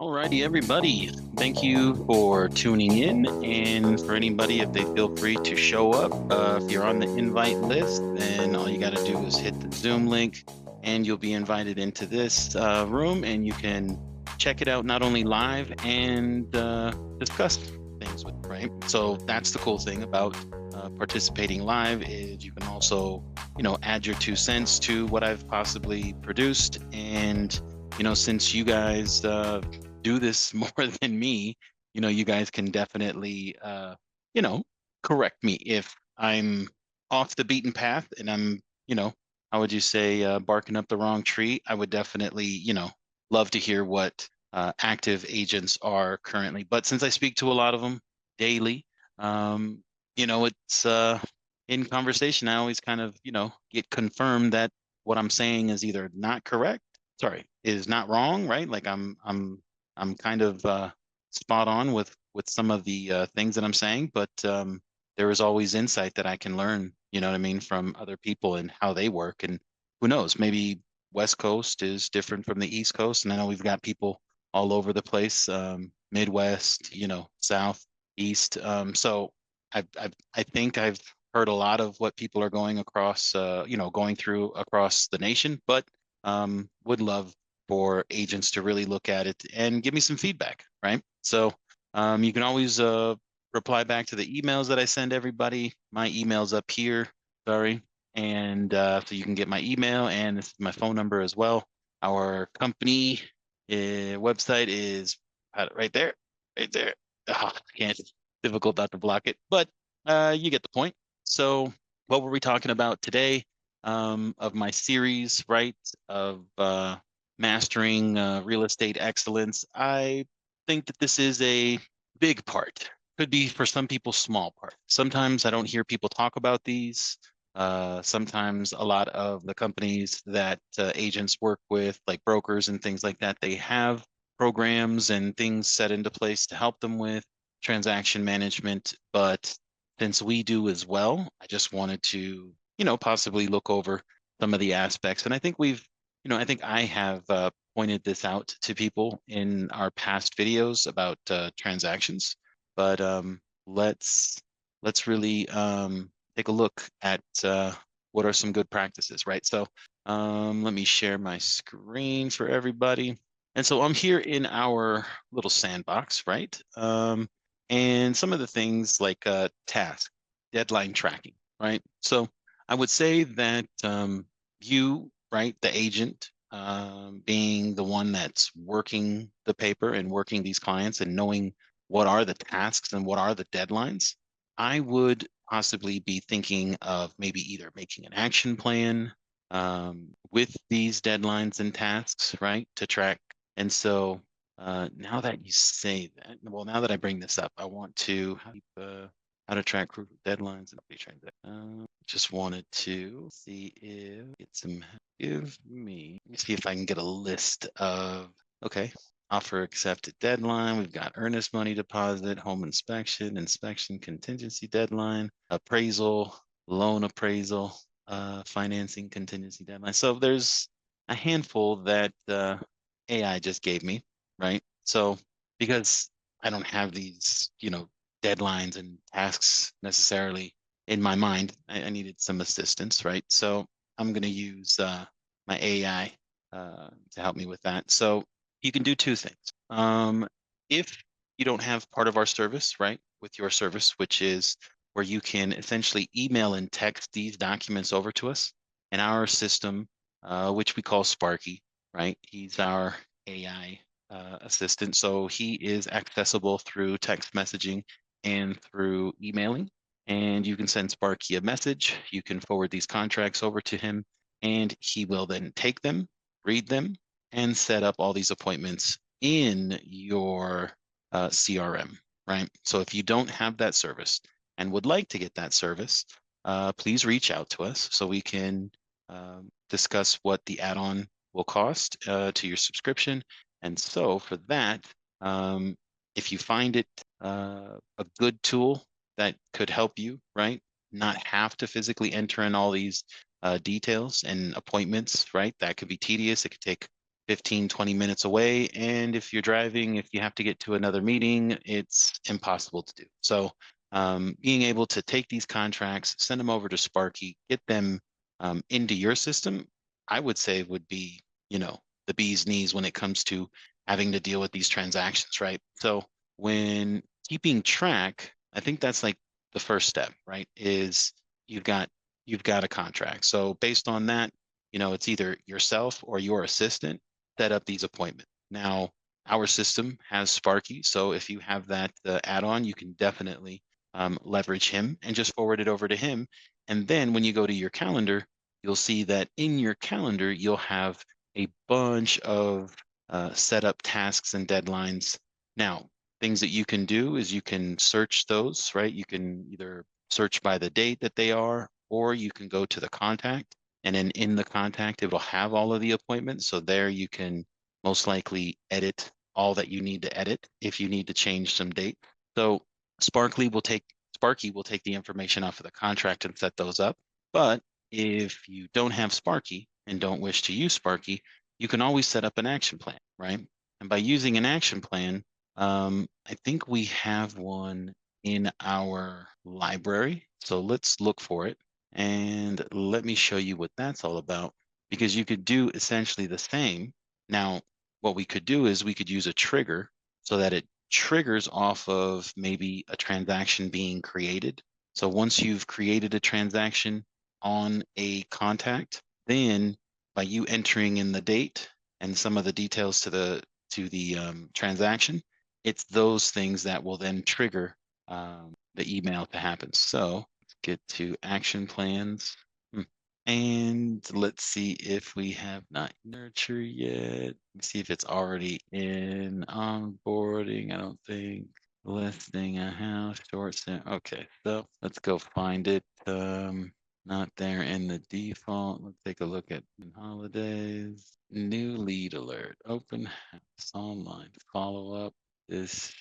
Alrighty, everybody. Thank you for tuning in. And for anybody, if they feel free to show up, if you're on the invite list, then all you got to do is hit the Zoom link and you'll be invited into this room and you can check it out not only live and discuss things with, right? So that's the cool thing about participating live is you can also, add your 2 cents to what I've possibly produced. And, since you guys, do this more than me, you guys can definitely, you know, correct me if I'm off the beaten path and I'm, how would you say, barking up the wrong tree. I would definitely, love to hear what active agents are currently. But since I speak to a lot of them daily, it's in conversation, I always kind of, get confirmed that what I'm saying is either not correct, sorry, is not wrong, right? Like I'm kind of spot on with some of the things that I'm saying, but there is always insight that I can learn, you know what I mean, from other people and how they work. And who knows, maybe West Coast is different from the East Coast. And I know we've got people all over the place, Midwest, South, East. So I think I've heard a lot of what people are going across, going through across the nation, but would love for agents to really look at it and give me some feedback, right? So you can always reply back to the emails that I send everybody. My email's up here, sorry. And so you can get my email and this is my phone number as well. Our company website is right there, right there. Oh, can't, difficult not to block it, but you get the point. So what were we talking about today of my series, right, of mastering real estate excellence? I think that this is a big part. Could be for some people, small part. Sometimes I don't hear people talk about these. Sometimes a lot of the companies that agents work with, like brokers and things like that, they have programs and things set into place to help them with transaction management. But since we do as well, I just wanted to, possibly look over some of the aspects. And I think I think I have pointed this out to people in our past videos about transactions, but let's really take a look at what are some good practices, right? So let me share my screen for everybody. And so I'm here in our little sandbox, right? And some of the things like task, deadline tracking, right? So I would say that you, right, the agent, being the one that's working the paper and working these clients and knowing what are the tasks and what are the deadlines, I would possibly be thinking of maybe either making an action plan with these deadlines and tasks, right, to track. And so now that you say that, well, now that I bring this up, I want to how to track deadlines and just wanted to see if it's some give me. Let me see if I can get a list of okay. Offer accepted deadline. We've got earnest money deposit, home inspection, inspection contingency deadline, appraisal, loan appraisal, financing contingency deadline. So there's a handful that AI just gave me, right? So because I don't have these, deadlines and tasks necessarily in my mind, I needed some assistance, right? So I'm going to use my AI to help me with that. So you can do two things. If you don't have part of our service, right, with your service, which is where you can essentially email and text these documents over to us in our system, which we call Sparky, right? He's our AI assistant. So he is accessible through text messaging and through emailing. And you can send Sparky a message. You can forward these contracts over to him, and he will then take them, read them, and set up all these appointments in your CRM, right? So if you don't have that service and would like to get that service, please reach out to us so we can discuss what the add-on will cost to your subscription. And so for that, if you find it a good tool that could help you, right? Not have to physically enter in all these details and appointments, right? That could be tedious. It could take 15, 20 minutes away. And if you're driving, if you have to get to another meeting, it's impossible to do. So being able to take these contracts, send them over to Sparky, get them into your system, I would say would be, the bee's knees when it comes to having to deal with these transactions, right? So when keeping track, I think that's like the first step, right? Is you've got a contract. So based on that, it's either yourself or your assistant set up these appointments. Now, our system has Sparky, so if you have that add-on, you can definitely leverage him and just forward it over to him. And then when you go to your calendar, you'll see that in your calendar, you'll have a bunch of set up tasks and deadlines. Now, things that you can do is you can search those, right? You can either search by the date that they are, or you can go to the contact, and then in the contact, it will have all of the appointments. So there you can most likely edit all that you need to edit if you need to change some date. So Sparky will take the information off of the contract and set those up. But if you don't have Sparky and don't wish to use Sparky, you can always set up an action plan, right? And by using an action plan, I think we have one in our library. So let's look for it. And let me show you what that's all about, because you could do essentially the same. Now, what we could do is we could use a trigger so that it triggers off of maybe a transaction being created. So once you've created a transaction on a contact, then by you entering in the date and some of the details to the transaction, it's those things that will then trigger the email to happen. So let's get to action plans. And let's see if we have not nurture yet. Let me see if it's already in onboarding. I don't think. Listing a house, short set. Okay, so let's go find it. Not there in the default. Let's take a look at holidays. New lead alert. Open house online. Follow up. This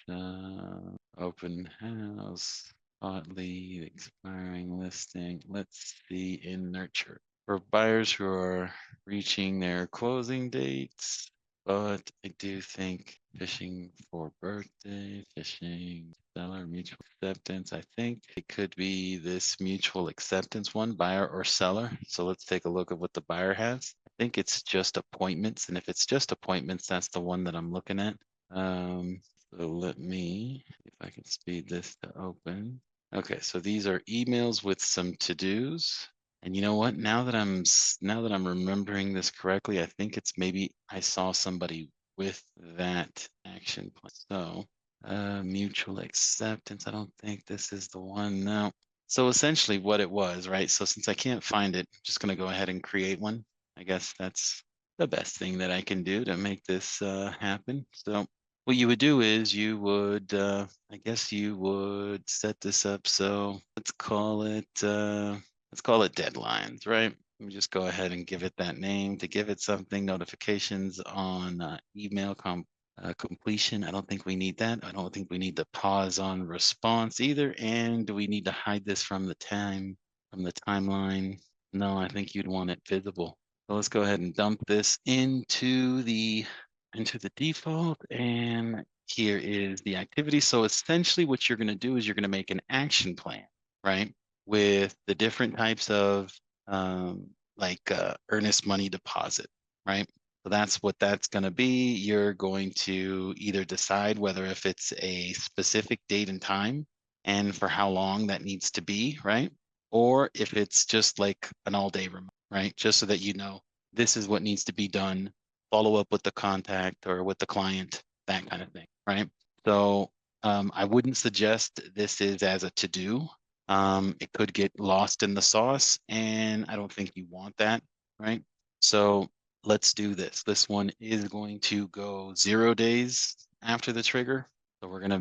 open house. Hot lead, expiring listing. Let's see in nurture. For buyers who are reaching their closing dates, but I do think fishing for birthday, fishing, seller, mutual acceptance. I think it could be this mutual acceptance one, buyer or seller. So let's take a look at what the buyer has. I think it's just appointments. And if it's just appointments, that's the one that I'm looking at. So let me, if I can speed this to open. Okay, so these are emails with some to-dos. And you know what? Now that I'm remembering this correctly, I think it's maybe I saw somebody with that action plan. So mutual acceptance. I don't think this is the one. No. So essentially what it was, right? So since I can't find it, I'm just going to go ahead and create one. I guess that's the best thing that I can do to make this happen. So what you would do is you would, I guess you would set this up. So let's call it deadlines, right? Let me just go ahead and give it that name to give it something. Notifications on email completion. I don't think we need that. I don't think we need to pause on response either. And do we need to hide this from the timeline? No, I think you'd want it visible. So let's go ahead and dump this into the default, and here is the activity. So essentially what you're going to do is you're going to make an action plan, right? With the different types of earnest money deposit, right? So that's what that's going to be. You're going to either decide whether if it's a specific date and time and for how long that needs to be, right? Or if it's just like an all-day remote, right? Just so that you know this is what needs to be done, follow up with the contact or with the client, that kind of thing, right? So I wouldn't suggest this is as a to-do. It could get lost in the sauce, and I don't think you want that, right? So let's do this. This one is going to go 0 days after the trigger. So we're going to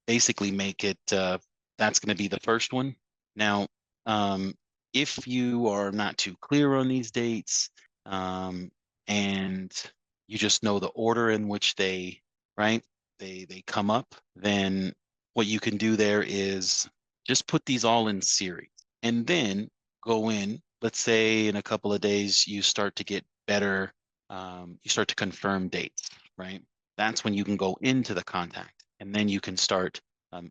basically make it, that's going to be the first one. Now, if you are not too clear on these dates, and you just know the order in which they come up, then what you can do there is just put these all in series and then go in. Let's say in a couple of days you start to get better you start to confirm dates, right? That's when you can go into the contact, and then you can start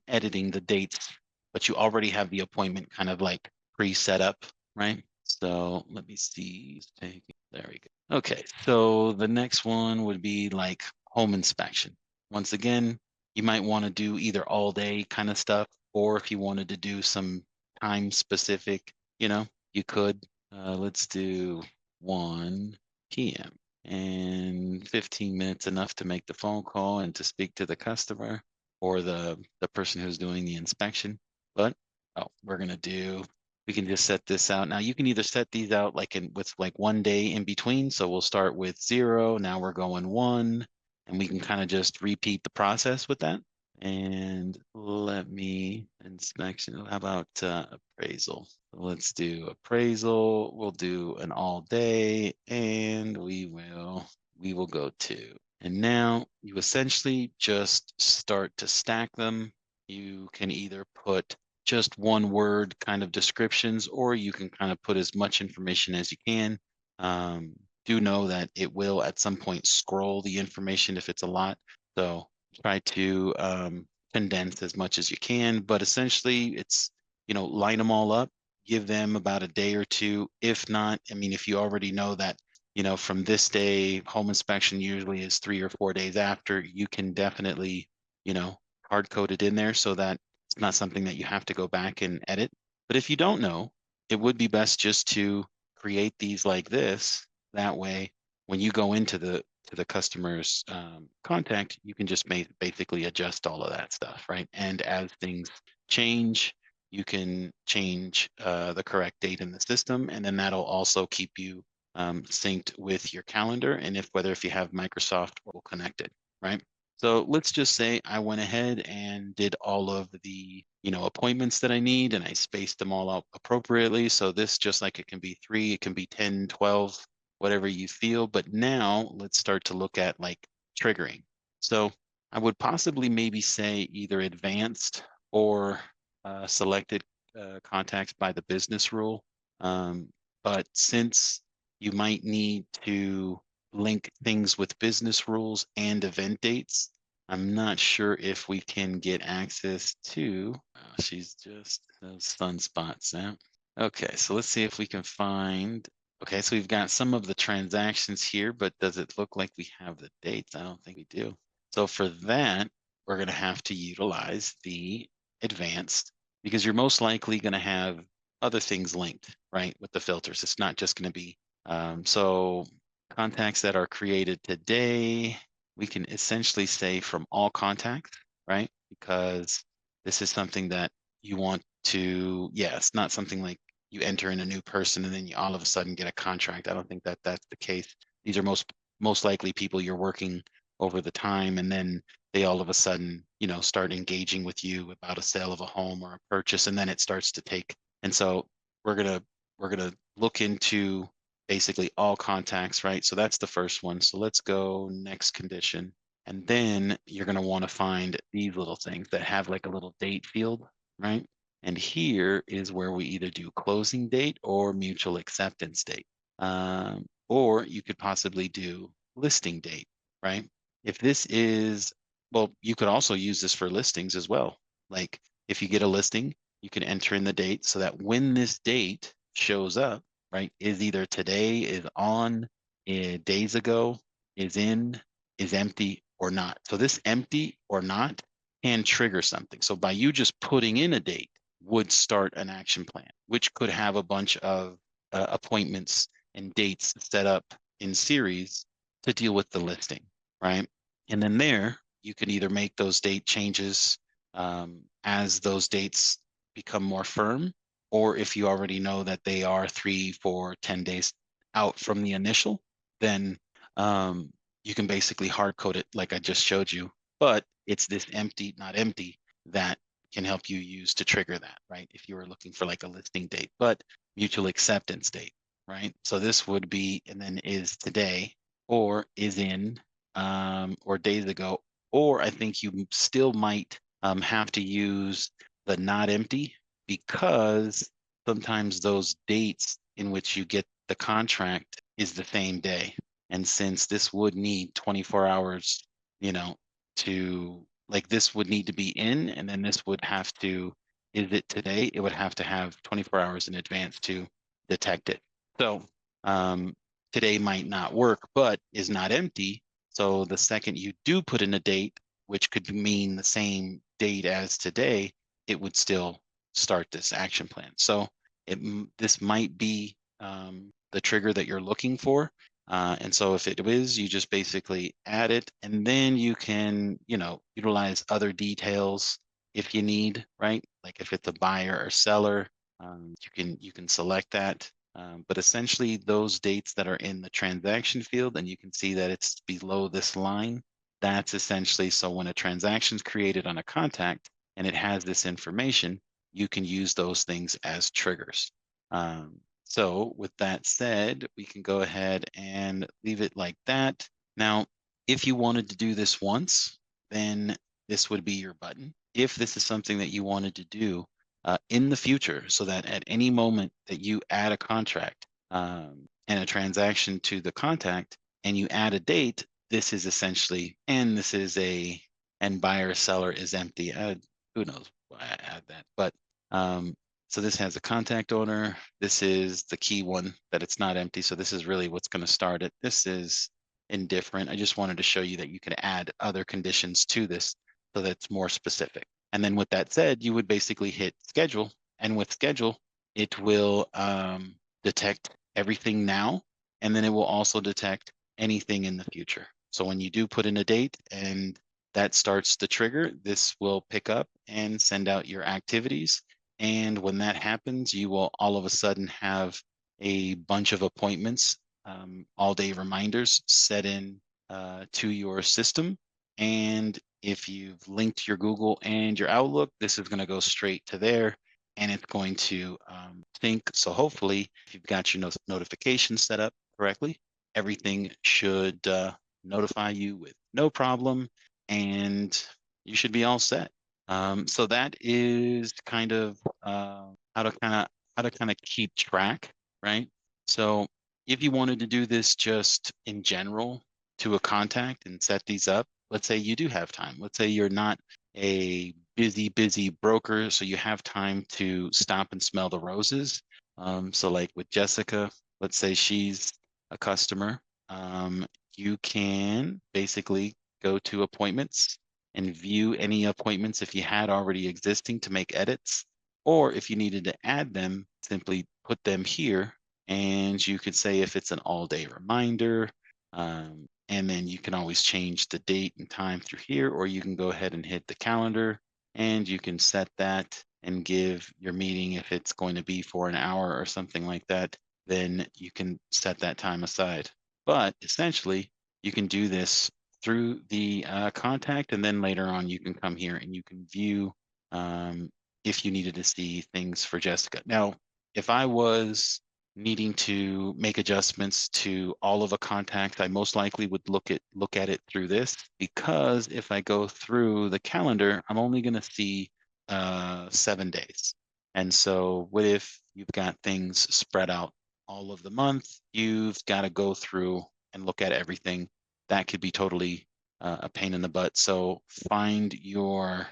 editing the dates, but you already have the appointment kind of like pre-set up, right? So let me see. There we go. Okay, so the next one would be like home inspection. Once again, you might want to do either all day kind of stuff, or if you wanted to do some time specific, you could. Let's do 1 p.m. and 15 minutes enough to make the phone call and to speak to the customer or the person who's doing the inspection. But we can just set this out. Now you can either set these out like with like 1 day in between. So we'll start with 0. Now we're going 1, and we can kind of just repeat the process with that. And let me inspection. How about appraisal? Let's do appraisal. We'll do an all day, and we will go 2. And now you essentially just start to stack them. You can either put just one word kind of descriptions, or you can kind of put as much information as you can. Do know that it will at some point scroll the information if it's a lot. So try to condense as much as you can, but essentially it's, line them all up, give them about a day or two. If not, I mean, if you already know that, from this day, home inspection usually is 3 or 4 days after, you can definitely, hard code it in there so that it's not something that you have to go back and edit. But if you don't know, it would be best just to create these like this. That way, when you go into the customer's contact, you can just basically adjust all of that stuff, right? And as things change, you can change the correct date in the system, and then that'll also keep you synced with your calendar, and whether if you have Microsoft or connected, right? So let's just say I went ahead and did all of the, appointments that I need, and I spaced them all out appropriately. So this, just like it can be 3, it can be 10, 12, whatever you feel. But now let's start to look at like triggering. So I would possibly maybe say either advanced or selected contacts by the business rule. But since you might need to link things with business rules and event dates, I'm not sure if we can get access to, she's just those sunspots out. Okay, so let's see if we can find, okay, so we've got some of the transactions here, but does it look like we have the dates? I don't think we do. So for that, we're gonna have to utilize the advanced, because you're most likely gonna have other things linked, right, with the filters. It's not just gonna be, so contacts that are created today, we can essentially say from all contacts, right? Because this is something that you want to, yeah, it's not something like you enter in a new person and then you all of a sudden get a contract. I don't think that that's the case. These are most likely people you're working over the time, and then they all of a sudden, start engaging with you about a sale of a home or a purchase, and then it starts to take. And so we're gonna look into basically all contacts, right? So that's the first one. So let's go next condition. And then you're going to want to find these little things that have like a little date field, right? And here is where we either do closing date or mutual acceptance date. Or you could possibly do listing date, right? If this is, well, you could also use this for listings as well. Like if you get a listing, you can enter in the date so that when this date shows up, right, is either today, is on, days ago, is in, is empty, or not. So this empty or not can trigger something. So by you just putting in a date would start an action plan, which could have a bunch of appointments and dates set up in series to deal with the listing, right? And then there, you can either make those date changes as those dates become more firm, or if you already know that they are 3, 4, 10 days out from the initial, then you can basically hard code it like I just showed you. But it's this empty, not empty, that can help you use to trigger that, right? If you were looking for like a listing date, but mutual acceptance date, right? So this would be, and then is today, or is in, or days ago, or I think you still might have to use the not empty, because sometimes those dates in which you get the contract is the same day. And since this would need 24 hours, you know, to like this would need to be in, and then this would have to, is it today? It would have to have 24 hours in advance to detect it. So today might not work, but is not empty. So the second you do put in a date, which could mean the same date as today, it would still start this action plan. So this might be the trigger that you're looking for. And so if it is, you just basically add it, and then you can, utilize other details if you need, right? Like if it's a buyer or seller, you can select that. But essentially those dates that are in the transaction field, and you can see that it's below this line, that's essentially, so when a transaction is created on a contact and it has this information, you can use those things as triggers. So with that said, we can go ahead and leave it like that. Now, if you wanted to do this once, then this would be your button. If this is something that you wanted to do in the future, so that at any moment that you add a contract and a transaction to the contact and you add a date, this is essentially, and this is and buyer seller is empty. Who knows why I add that, but so this has a contact owner. This is the key one that it's not empty. So this is really what's going to start it. This is indifferent. I just wanted to show you that you can add other conditions to this so that's more specific. And then with that said, you would basically hit schedule. And with schedule, it will detect everything now. And then it will also detect anything in the future. So when you do put in a date and that starts the trigger, this will pick up and send out your activities. And when that happens, you will all of a sudden have a bunch of appointments, all day reminders set in to your system. And if you've linked your Google and your Outlook, this is going to go straight to there and it's going to sync. So hopefully, if you've got your notifications set up correctly, everything should notify you with no problem and you should be all set. So that is kind of how to kind of keep track, right? So if you wanted to do this just in general to a contact and set these up, let's say you do have time. Let's say you're not a busy broker, so you have time to stop and smell the roses. So like with Jessica, let's say she's a customer. You can basically go to appointments and view any appointments if you had already existing to make edits, or if you needed to add them, simply put them here. And you could say if it's an all-day reminder, and then you can always change the date and time through here, or you can go ahead and hit the calendar and you can set that and give your meeting, if it's going to be for an hour or something like that, then you can set that time aside. But essentially, you can do this through the contact, and then later on you can come here and you can view if you needed to see things for Jessica. Now, if I was needing to make adjustments to all of a contact, I most likely would look at it through this, because if I go through the calendar, I'm only going to see 7 days. And so what if you've got things spread out all of the month? You've got to go through and look at everything. That could be totally a pain in the butt. So find your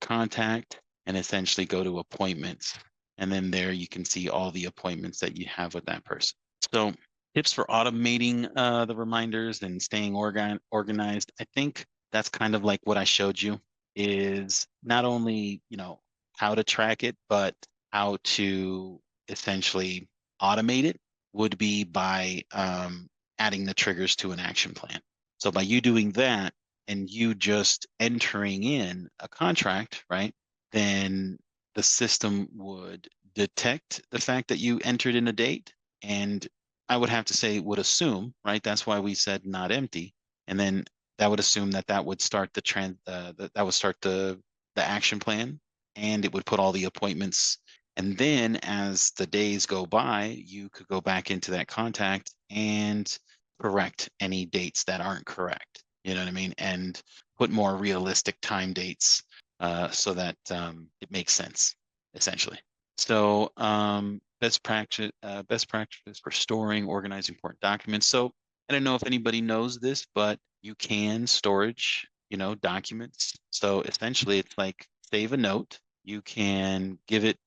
contact and essentially go to appointments. And then there you can see all the appointments that you have with that person. So tips for automating the reminders and staying organized. I think that's kind of like what I showed you, is not only, how to track it, but how to essentially automate it would be by adding the triggers to an action plan. So by you doing that and you just entering in a contract, right, then the system would detect the fact that you entered in a date, and I would have to say would assume, right? That's why we said not empty. And then that would assume that would start the action plan, and it would put all the appointments. And then as the days go by, you could go back into that contact and correct any dates that aren't correct. You know what I mean? And put more realistic time dates so that it makes sense, essentially. So best practice for storing, organizing important documents. So I don't know if anybody knows this, but you can storage, documents. So essentially, it's like save a note. You can give it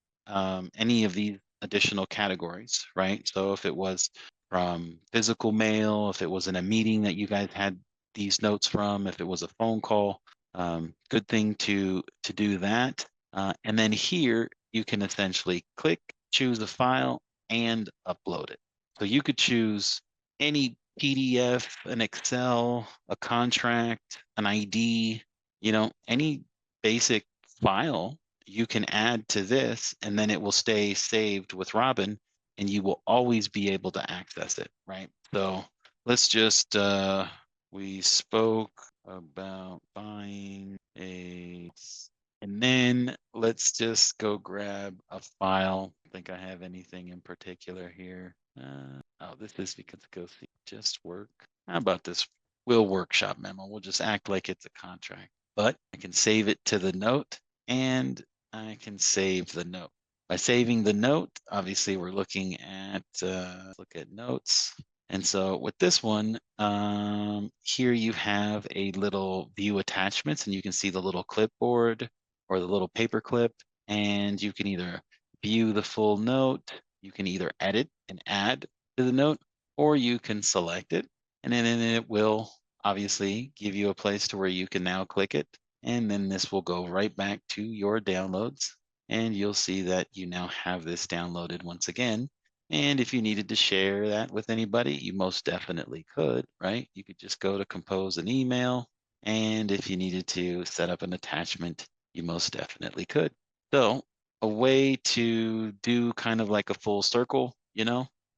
any of these additional categories, right? So if it was from physical mail, if it was in a meeting that you guys had these notes from, if it was a phone call, good thing to do that. And then here you can essentially click, choose a file, and upload it. So you could choose any PDF, an Excel, a contract, an ID, any basic file you can add to this, and then it will stay saved with Robin, and you will always be able to access it, right? So let's just, we spoke about buying and then let's just go grab a file. I think I have anything in particular here. Oh, this is because go see just work. How about this will workshop memo? We'll just act like it's a contract, but I can save it to the note and I can save the note. By saving the note, obviously we're looking at, look at notes. And so with this one, here you have a little view attachments and you can see the little clipboard or the little paper clip, and you can either view the full note, you can either edit and add to the note, or you can select it, and then it will obviously give you a place to where you can now click it, and then this will go right back to your downloads, and you'll see that you now have this downloaded once again. And if you needed to share that with anybody, you most definitely could, right? You could just go to compose an email, and if you needed to set up an attachment, you most definitely could. So a way to do kind of like a full circle,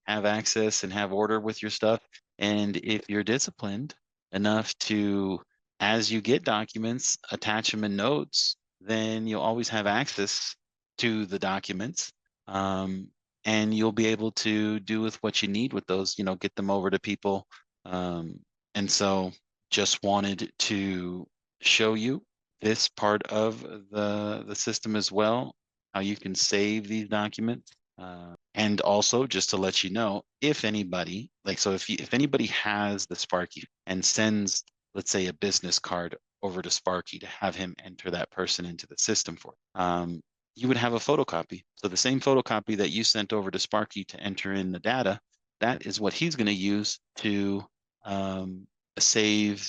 have access and have order with your stuff. And if you're disciplined enough to, as you get documents, attach them in notes, then you'll always have access to the documents. And you'll be able to do with what you need with those, get them over to people. And so just wanted to show you this part of the system as well, how you can save these documents. And also just to let you know, if anybody, like, so if anybody has the Sparky and sends, let's say, a business card over to Sparky to have him enter that person into the system for, you would have a photocopy. So the same photocopy that you sent over to Sparky to enter in the data, that is what he's going to use to save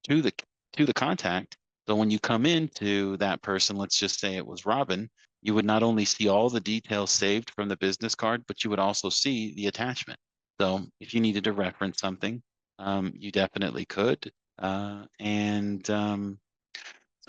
to the contact. So when you come into that person, let's just say it was Robin, you would not only see all the details saved from the business card, but you would also see the attachment. So if you needed to reference something, you definitely could. So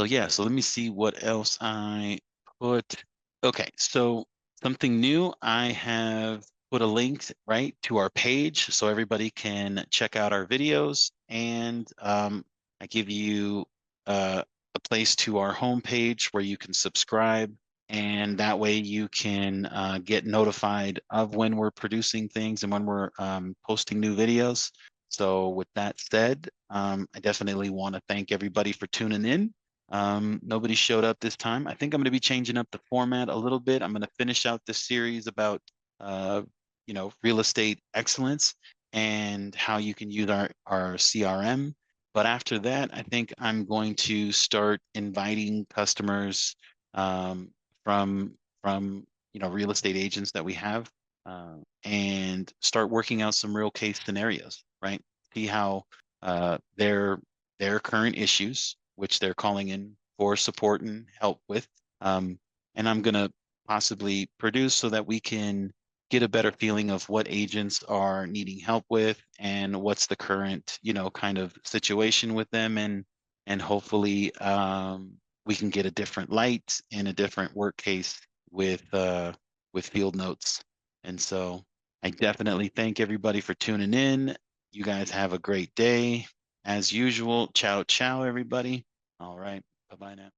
yeah, so let me see what else I put. Okay, so something new, I have put a link right to our page so everybody can check out our videos, and I give you a place to our homepage where you can subscribe, and that way you can get notified of when we're producing things and when we're posting new videos. So with that said, I definitely want to thank everybody for tuning in. Nobody showed up this time. I think I'm going to be changing up the format a little bit. I'm going to finish out this series about, real estate excellence and how you can use our CRM. But after that, I think I'm going to start inviting customers from real estate agents that we have, and start working out some real case scenarios, right? See how their current issues, which they're calling in for support and help with. And I'm going to possibly produce so that we can get a better feeling of what agents are needing help with and what's the current, kind of situation with them. And hopefully we can get a different light and a different work case with Field Notes. And so I definitely thank everybody for tuning in. You guys have a great day. As usual, ciao, ciao, everybody. All right. Bye-bye now.